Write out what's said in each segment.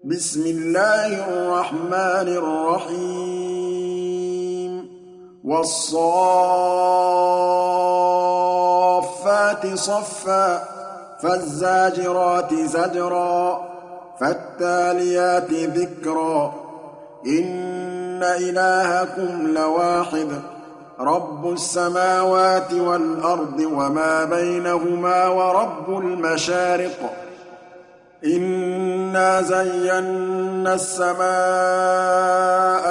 بسم الله الرحمن الرحيم والصافات صفا فالزاجرات زجرا فالتاليات ذكرا إن إلهكم لواحد رب السماوات والأرض وما بينهما ورب المشارق إنا زينا السماء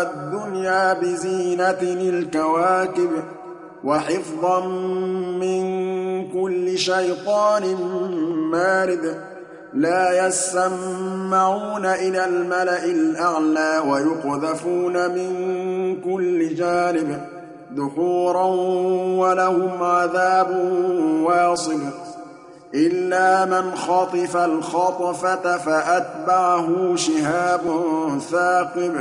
الدنيا بزينة الكواكب وحفظا من كل شيطان مارد لا يسمعون إلى الملأ الأعلى ويقذفون من كل جانب دحورا ولهم عذاب واصب إلا من خطف الخطفة فأتبعه شهاب ثاقب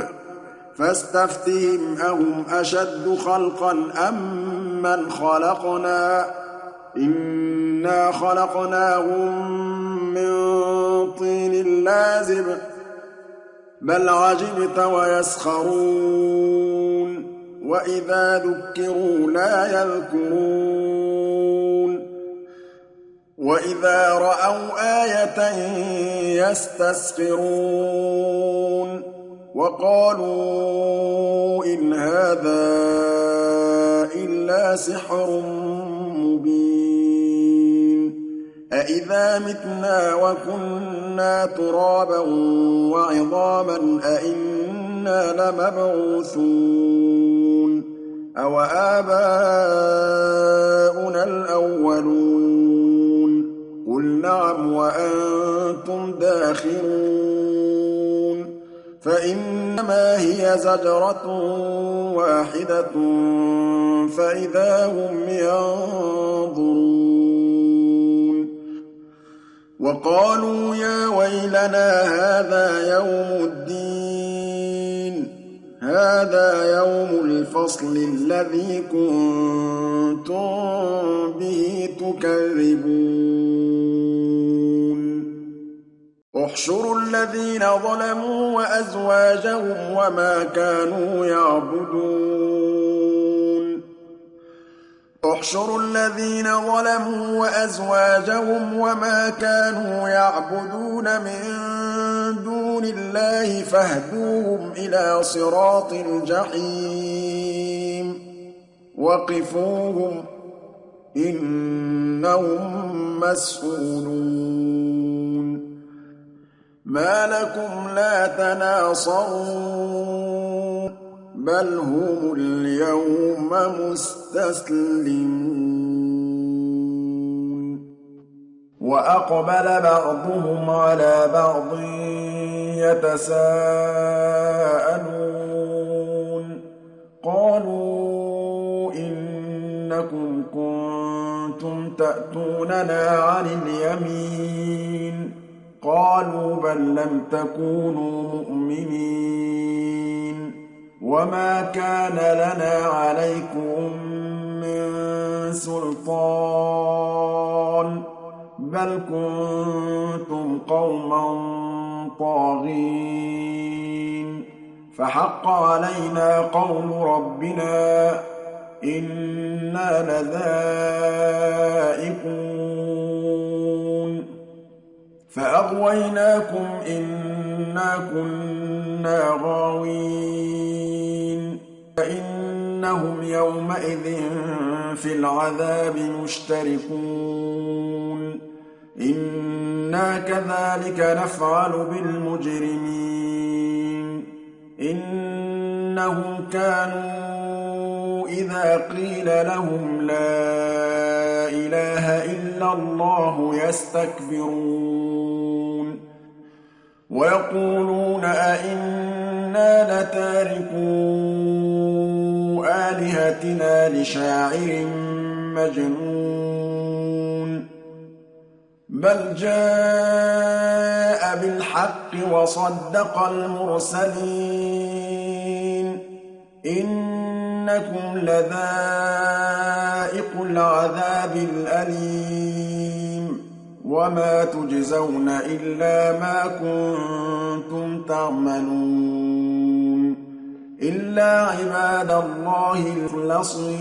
فاستفتهم أهم أشد خلقا أم من خلقنا إنا خلقناهم من طين لازب بل عجبت ويسخرون وإذا ذكروا لا يذكرون وإذا رأوا آية يستسخرون وقالوا إن هذا إلا سحر مبين أإذا متنا وكنا ترابا وعظاما أإنا لمبعوثون أو آباؤنا الأولون قل نعم وأنتم داخرون فإنما هي زجرة واحدة فإذا هم ينظرون وقالوا يا ويلنا هذا يوم الدين هذا يوم الفصل الذي كنتم به تكذبون احشروا الذين ظلموا وأزواجهم وما كانوا يعبدون احشروا الذين ظلموا وأزواجهم وما كانوا يعبدون من دون الله فاهدوهم إلى صراط الجحيم وقفوهم إنهم مسؤولون ما لكم لا تناصرون بل هم اليوم مستسلمون وأقبل بعضهم على بعض يتساءلون قالوا إنكم كنتم تأتوننا عن اليمين قالوا بل لم تكونوا مؤمنين وما كان لنا عليكم من سلطان بل كنتم قوما طاغين فحق علينا قول ربنا إنا لذائقون فأغويناكم إنا كنا غاوين فإنهم يومئذ في العذاب مشتركون إنا كذلك نفعل بالمجرمين إنهم كانوا إذا قيل لهم لا إله إلا الله يستكبرون ويقولون أئنا لتاركو آلهتنا لشاعر مجنون بل جاء بالحق وصدق المرسلين إنكم لذائق العذاب الأليم وما تجزون إلا ما كنتم تَعْمَلُونَ إِلَّا عِبَادَ اللَّهِ الْمُخْلَصِينَ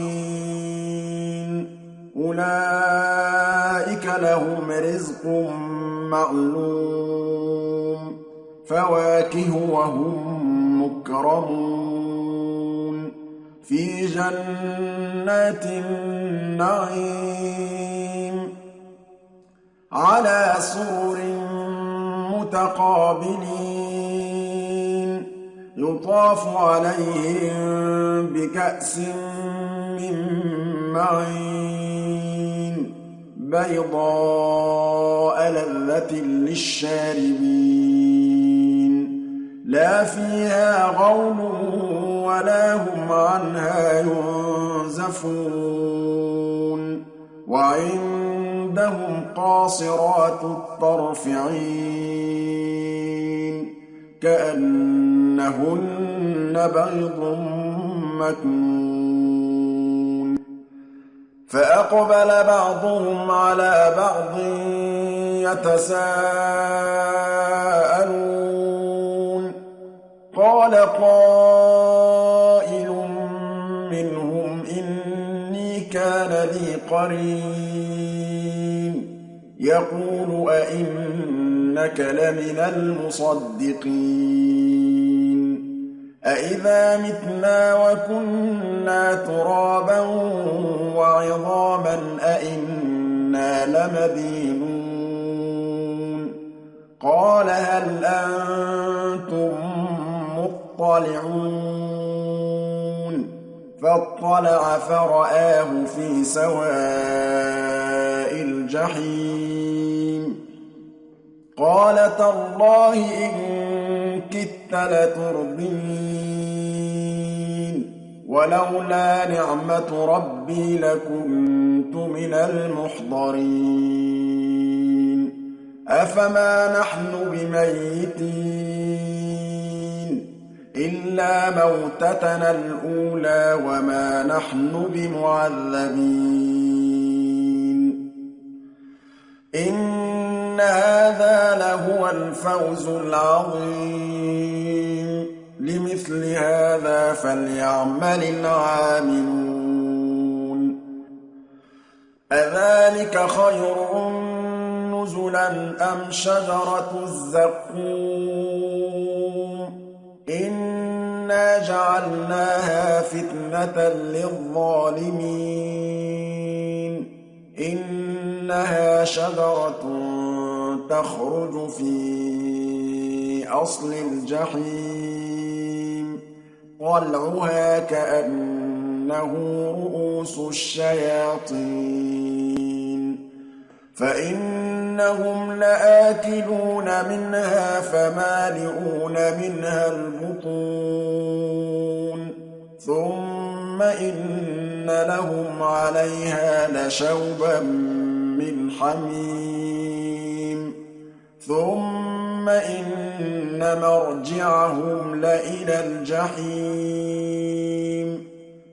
أُولَٰئِكَ لَهُمْ رِزْقٌ مَّعْلُومٌ فَوَاكِهُ وَهُم مُّكْرَمُونَ فِي جَنَّاتِ النَّعِيمِ عَلَىٰ سُرُرٍ مُّتَقَابِلِينَ يُطَافُ عَلَيْهِم بِكَأْسٍ مِّن مَّعِينٍ بَيْضَاءَ لَذَّةٍ لِّلشَّارِبِينَ لَا فِيهَا غَوْلٌ وَلَا هُمْ عَنْهَا يُنزَفُونَ وَعِندَهُمْ قَاصِرَاتُ الطَّرْفِ عِينٌ كَأَنَّهُنَّ بَيْضٌ مَّكْنُونٌ فَأَقْبَلَ بَعْضُهُمْ عَلَىٰ بَعْضٍ يَتَسَاءَلُونَ قَالَ قَائِلٌ مِّنْهُمْ إِنِّي كَانَ لِي قَرِينٌ يَقُولُ أَإِنَّكَ لَمِنَ الْمُصَدِّقِينَ أَإِذَا مِتْنَا وَكُنَّا تُرَابًا وَعِظَامًا أَإِنَّا لَمَدِينُونَ قَالَ هَلْ أَنتُم مُّطَّلِعُونَ فَاطَّلَعَ فَرَآهُ فِي سَوَاءِ الْجَحِيمِ قَالَ تَاللَّهِ إِن كِدتَّ لَتُرْدِينِ وَلَوْلَا نِعْمَةُ رَبِّي لَكُنتُ مِنَ الْمُحْضَرِينَ أَفَمَا نَحْنُ بِمَيِّتِينَ إِلَّا مَوْتَتَنَا الْأُولَىٰ وَمَا نَحْنُ بِمُعَذَّبِينَ إِنَّ هَٰذَا لَهُوَ الْفَوْزُ الْعَظِيمُ لِمِثْلِ هَٰذَا فَلْيَعْمَلِ الْعَامِلُونَ أَذَٰلِكَ خَيْرٌ نُّزُلًا أَمْ شَجَرَةُ الزَّقُّومِ إِنَّا جَعَلْنَاهَا فِتْنَةً لِّلظَّالِمِينَ إِنَّهَا شَجَرَةٌ تَخْرُجُ فِي أَصْلِ الْجَحِيمِ طَلْعُهَا كَأَنَّهُ رُءُوسُ الشَّيَاطِينِ فَإِنَّهُمْ لَآكِلُونَ مِنْهَا فَمَالِئُونَ مِنْهَا الْبُطُونَ ثُمَّ إِنَّ لَهُمْ عَلَيْهَا لَشَوْبًا مِّنْ حَمِيمٍ ثُمَّ إِنَّ مَرْجِعَهُمْ لَإِلَى الْجَحِيمِ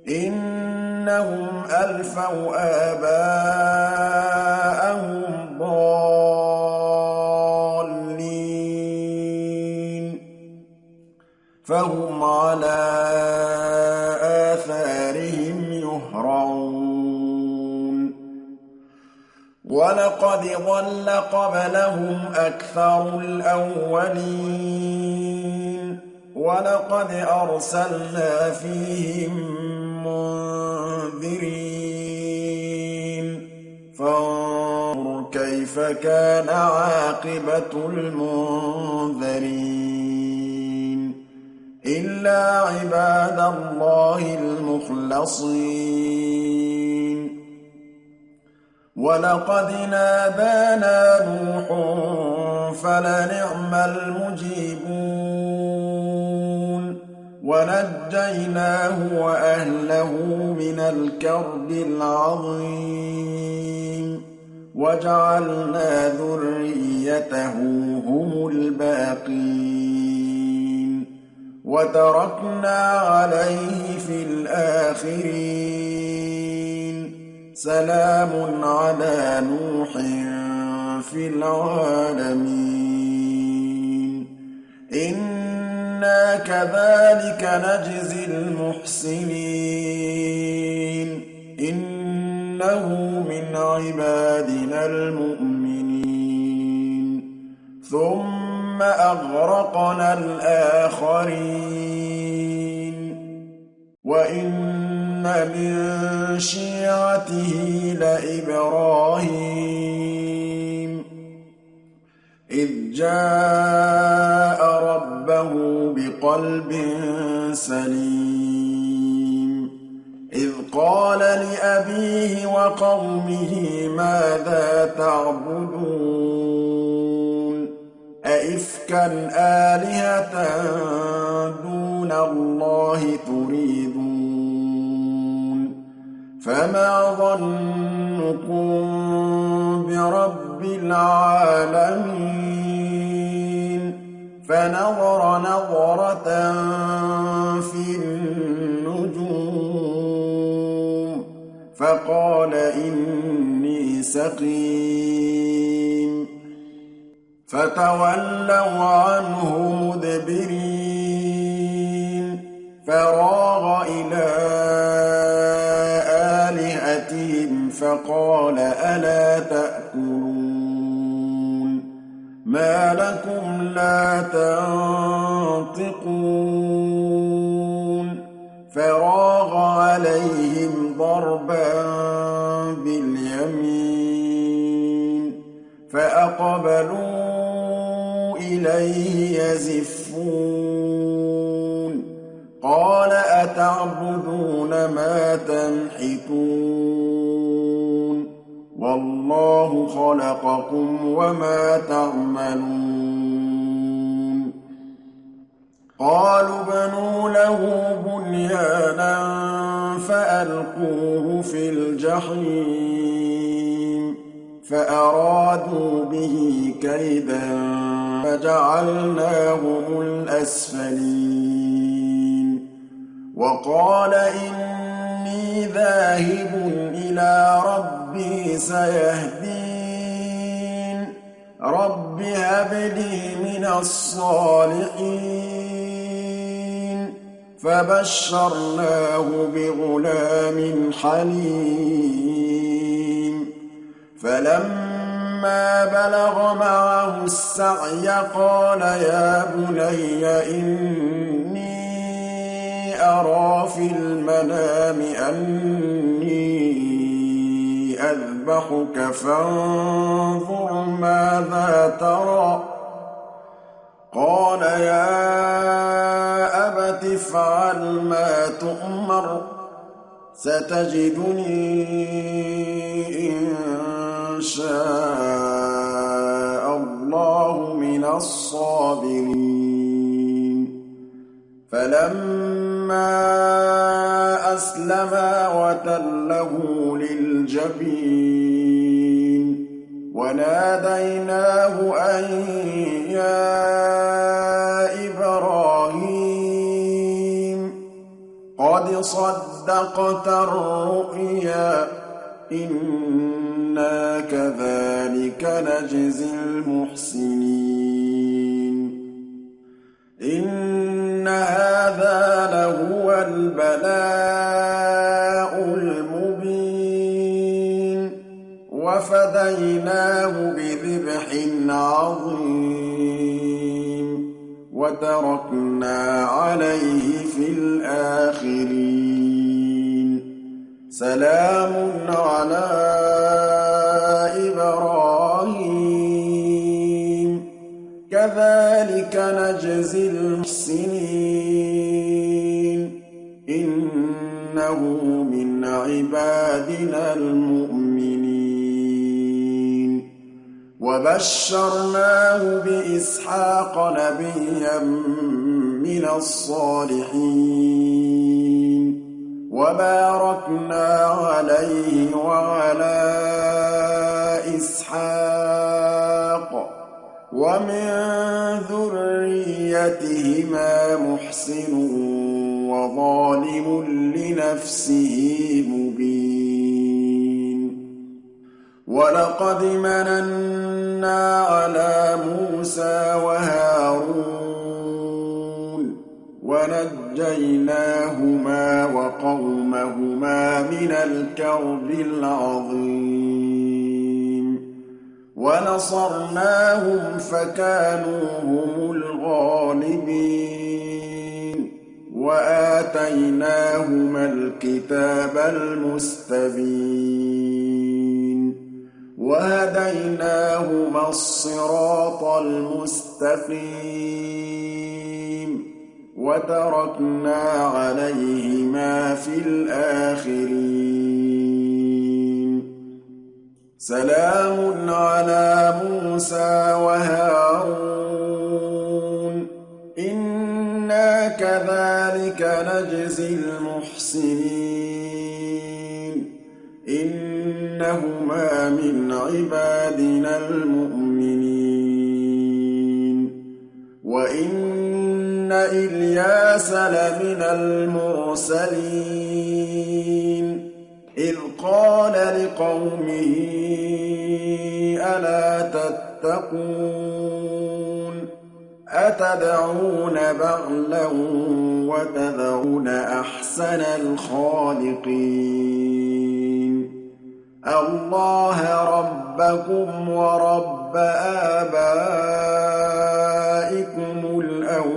إِنَّهُمْ أَلْفَوْا آبَاءَهُمْ ضَالِّينَ فَهُمْ عَلَىٰ آثَارِهِمْ يُهْرَعُونَ وَلَقَدْ ضَلَّ قَبْلَهُمْ أَكْثَرُ الْأَوَّلِينَ وَلَقَدْ أَرْسَلْنَا فِيهِم مُّنذِرِينَ فَانظُرْ كَيْفَ كَانَ عَاقِبَةُ الْمُنذَرِينَ إِلَّا عِبَادَ اللَّهِ الْمُخْلَصِينَ وَلَقَدْ نَادَانَا نُوحٌ فَلَنِعْمَ الْمُجِيبُونَ وَنَجَّيْنَاهُ وَأَهْلَهُ مِنَ الْكَرْبِ الْعَظِيمِ وَجَعَلْنَا ذُرِّيَّتَهُ هُمُ الْبَاقِينَ وَتَرَكْنَا عَلَيْهِ فِي الْآخِرِينَ سَلَامٌ عَلَىٰ نُوحٍ فِي الْعَالَمِينَ إِنَّا كَذَٰلِكَ نَجْزِي الْمُحْسِنِينَ إِنَّهُ مِنْ عِبَادِنَا الْمُؤْمِنِينَ ثُمَّ أَغْرَقْنَا الْآخَرِينَ وَإِنَّ مِن شِيعَتِهِ لَإِبْرَاهِيمَ إِذْ جَاءَ رَبَّهُ بِقَلْبٍ سَلِيمٍ إِذْ قَالَ لِأَبِيهِ وَقَوْمِهِ مَاذَا تَعْبُدُونَ أَئِفْكًا آلِهَةً دُونَ اللَّهِ تُرِيدُونَ فَمَا ظَنُّكُم بِرَبِّ الْعَالَمِينَ فَنَظَرَ نَظْرَةً فِي النُّجُومِ فَقَالَ إِنِّي سَقِيمٌ فَتَوَلَّوْا عَنْهُ مُدْبِرِينَ فَرَاغَ إِلَىٰ آلِهَتِهِمْ فَقَالَ أَلَا تَأْكُلُونَ مَا لَكُمْ لَا تَنطِقُونَ فَرَاغَ عَلَيْهِمْ ضَرْبًا بِالْيَمِينِ فَأَقْبَلُوا إِلَيْهِ يَزِفُّونَ قَالَ أَتَعْبُدُونَ مَا تَنْحِتُونَ وَاللَّهُ خَلَقَكُمْ وَمَا تَعْمَلُونَ قَالُوا ابْنُوا لَهُ بُنْيَانًا فَأَلْقُوهُ فِي الْجَحِيمِ فَأَرَادُوا بِهِ كَيْدًا فَجَعَلْنَاهُمُ الْأَسْفَلِينَ وَقَالَ إِنِّي ذَاهِبٌ إِلَىٰ رَبِّي سَيَهْدِينِ رَبِّ هَبْ لِي مِنَ الصَّالِحِينَ فَبَشَّرْنَاهُ بِغُلَامٍ حَلِيمٍ فَلَمَّا بَلَغَ مَعَهُ السَّعْيَ قَالَ يَا بُنَيَّ إِنِّي أَرَىٰ فِي الْمَنَامِ أَنِّي أَذْبَحُكَ فَانظُرْ مَاذَا تَرَىٰ ۚ قَالَ يَا أَبَتِ افْعَلْ مَا تُؤْمَرُ ۖ سَتَجِدُنِي إِن شَاءَ اللَّهُ مِنَ الصَّابِرِينَ فَلَمَّا أَسْلَمَا وَتَلَّهُ لِلْجَبِينِ وَنَادَيْنَاهُ أَن يَا إِبْرَاهِيمُ قَدْ صَدَّقْتَ الرُّؤْيَا إِنَّا كَذَٰلِكَ نَجْزِي الْمُحْسِنِينَ إِنَّ هَٰذَا لَهُوَ الْبَلَاءُ الْمُبِينُ وَفَدَيْنَاهُ بِذِبْحٍ عَظِيمٍ وَتَرَكْنَا عَلَيْهِ فِي الْآخِرِينَ سَلَامٌ عَلَىٰ إِبْرَاهِيمَ كَذَٰلِكَ نَجْزِي الْمُحْسِنِينَ إِنَّهُ مِنْ عِبَادِنَا الْمُؤْمِنِينَ وَبَشَّرْنَاهُ بِإِسْحَاقَ نَبِيًّا مِّنَ الصَّالِحِينَ وَبَارَكْنَا عَلَيْهِ وَعَلَىٰ إِسْحَاقَ وَمِن ذُرِّيَّتِهِمَا مُحْسِنٌ وَظَالِمٌ لِّنَفْسِهِ مُبِينٌ وَلَقَدْ مَنَنَّا عَلَىٰ مُوسَىٰ وَهَارُونَ وَنَجَّيْنَاهُمَا وَقَوْمَهُمَا مِنَ الْكَرْبِ الْعَظِيمِ وَنَصَرْنَاهُمْ فَكَانُوا هُمُ الْغَالِبِينَ وَآتَيْنَاهُمَا الْكِتَابَ الْمُسْتَبِينَ وَهَدَيْنَاهُمَا الصِّرَاطَ الْمُسْتَقِيمَ وَتَرَكْنَا عَلَيْهِمَا فِي الْآخِرِينَ سَلَامٌ عَلَىٰ مُوسَىٰ وَهَارُونَ إِنَّا كَذَٰلِكَ نَجْزِي الْمُحْسِنِينَ إِنَّهُمَا مِنْ عِبَادِنَا الْمُؤْمِنِينَ وَإِنَّ إِلْيَاسَ لَمِنَ الْمُرْسَلِينَ إِذْ قَالَ لِقَوْمِهِ أَلَا تَتَّقُونَ أَتَدْعُونَ بَعْلًا وَتَذَرُونَ أَحْسَنَ الْخَالِقِينَ اللَّهَ رَبَّكُمْ وَرَبَّ آبَائِكُمُ الْأَوَّلِينَ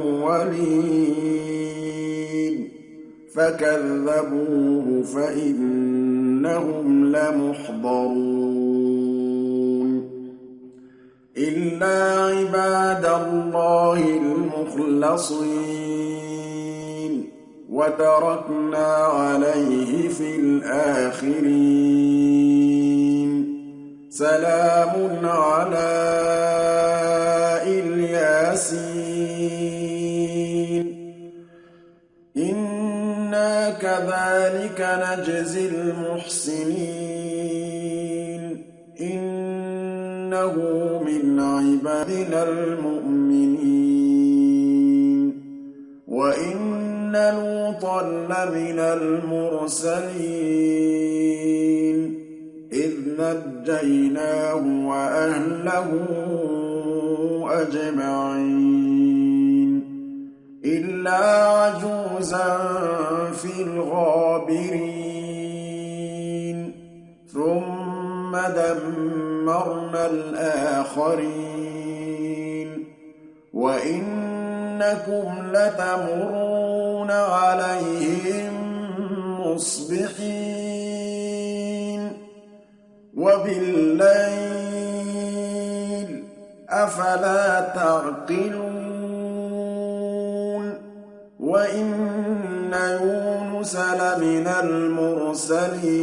فَكَذَّبُوهُ فَإِنَّهُمْ لَمُحْضَرُونَ إِلَّا عِبَادَ اللَّهِ الْمُخْلَصِينَ وَتَرَكْنَا عَلَيْهِ فِي الْآخِرِينَ سَلَامٌ عَلَىٰ الْيَاسِينَ إِنَّا كَذَٰلِكَ نَجْزِي الْمُحْسِنِينَ إِنَّهُ مِنْ عِبَادِنَا الْمُؤْمِنِينَ وَإِنَّ لُوطًا لَّمِنَ الْمُرْسَلِينَ إِذْ نَجَّيْنَاهُ وَأَهْلَهُ أَجْمَعِينَ إِلَّا عَجُوزًا فِي الْغَابِرِينَ ثُمَّ دَمَّرْنَا الْآخَرِينَ وَإِنَّكُمْ لَتَمُرُّونَ عَلَيْهِم مُّصْبِحِينَ وَبِاللَّيْلِ ۗ أَفَلَا تَعْقِلُونَ وَإِنَّ يُونُسَ لَمِنَ الْمُرْسَلِينَ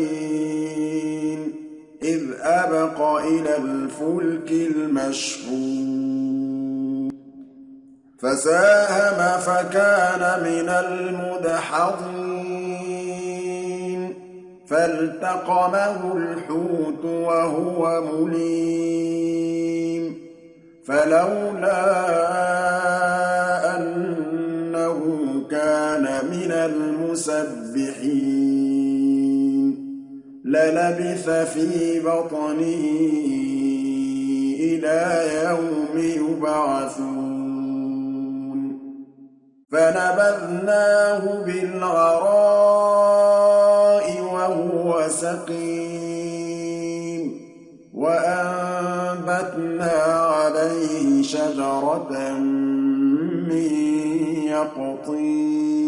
إِذْ أَبَقَ إِلَى الْفُلْكِ الْمَشْحُونِ فَسَاهَمَ فَكَانَ مِنَ الْمُدْحَضِينَ فَالْتَقَمَهُ الْحُوتُ وَهُوَ مُلِيمٌ فَلَوْلَا أَنَّهُ كَانَ مِنَ الْمُسَبِّحِينَ لَلَبِثَ فِي بَطْنِهِ إِلَىٰ يَوْمِ يُبْعَثُونَ فَنَبَذْنَاهُ بِالْعَرَاءِ وَهُوَ سَقِيمٌ وَأَنبَتْنَا عَلَيْهِ شَجَرَةً مِّن يَقْطِينٍ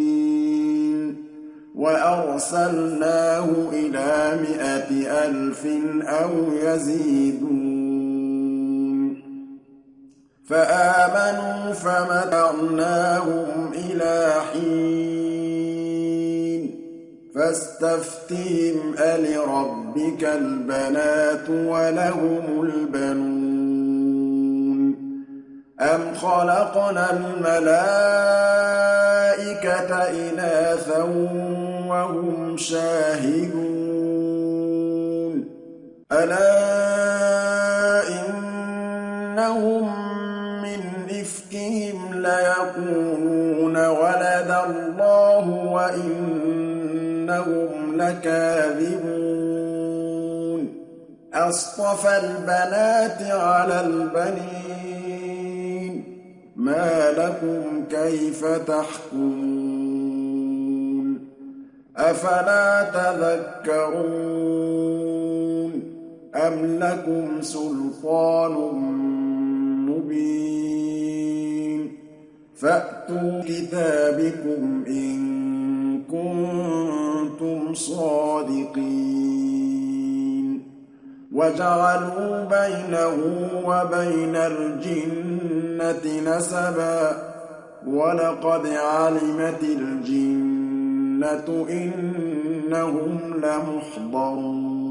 وَأَرْسَلْنَاهُ إِلَىٰ 100,000 أَوْ يَزِيدُونَ فَآمَنُوا فَمَتَعْنَاهُمْ إِلَىٰ حِينٍ فَاسْتَفْتِهِمْ أَلِرَبِّكَ الْبَنَاتُ وَلَهُمُ الْبَنُونَ أَمْ خَلَقْنَا الْمَلَائِكَةَ إِنَاثًا وَهُمْ شَاهِدُونَ أَلَا إِنَّهُم مِّنْ إِفْكِهِمْ لَيَقُولُونَ وَلَدَ اللَّهُ وَإِنَّهُمْ لَكَاذِبُونَ أَصْطَفَى الْبَنَاتِ عَلَى الْبَنِينَ ما لكم كيف تحكمون أفلا تذكرون أم لكم سلطان مبين فأتوا كتابكم إن كنتم صادقين وجعلوا بينه وبين الجنة نسبا ولقد علمت الجنة إنهم لمحضرون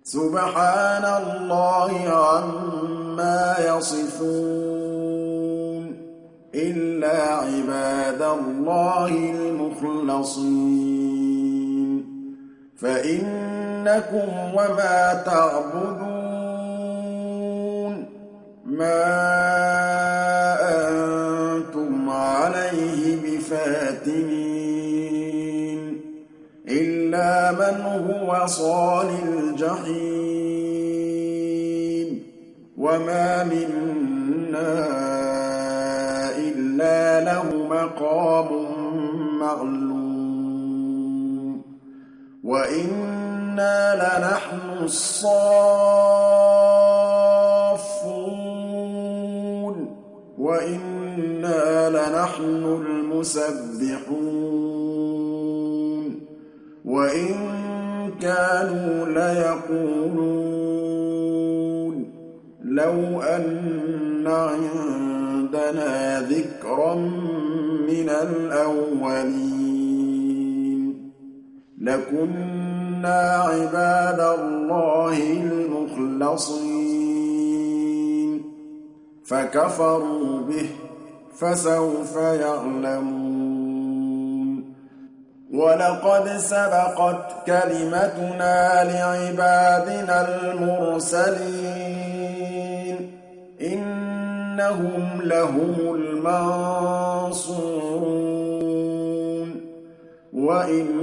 سبحان الله عما يصفون إلا عباد الله المخلصين فإنكم وما تعبدون ما أنتم عليه بفاتنين إلا من هو صال الجحيم وما منا إلا له مقام معلوم وإنا لنحن الصافون وإنا لنحن المسبحون وإن كانوا ليقولون لو أن عندنا ذكرا من الأولين لكنا عباد الله المخلصين فكفروا به فسوف يعلمون ولقد سبقت كلمتنا لعبادنا المرسلين إنهم لهم المنصورون وإن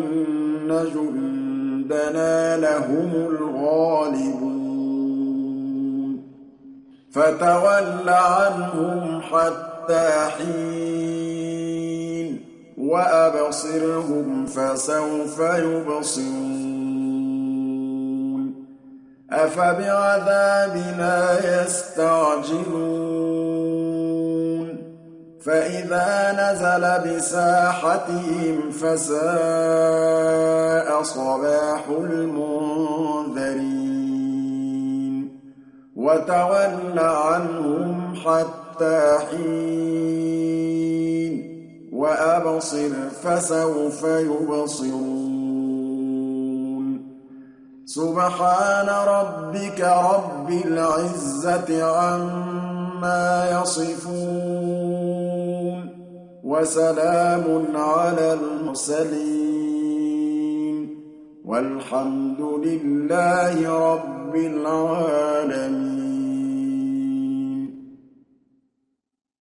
جندنا لهم الغالبون فتول عنهم حتى حين وأبصرهم فسوف يبصرون أفبعذابنا يستعجلون فإذا نزل بساحتهم فساء صباح المنذرين وتول عنهم حتى حين وأبصر فسوف يبصرون سبحان ربك رب العزة عما يصفون وسلام على المرسلين والحمد لله رب العالمين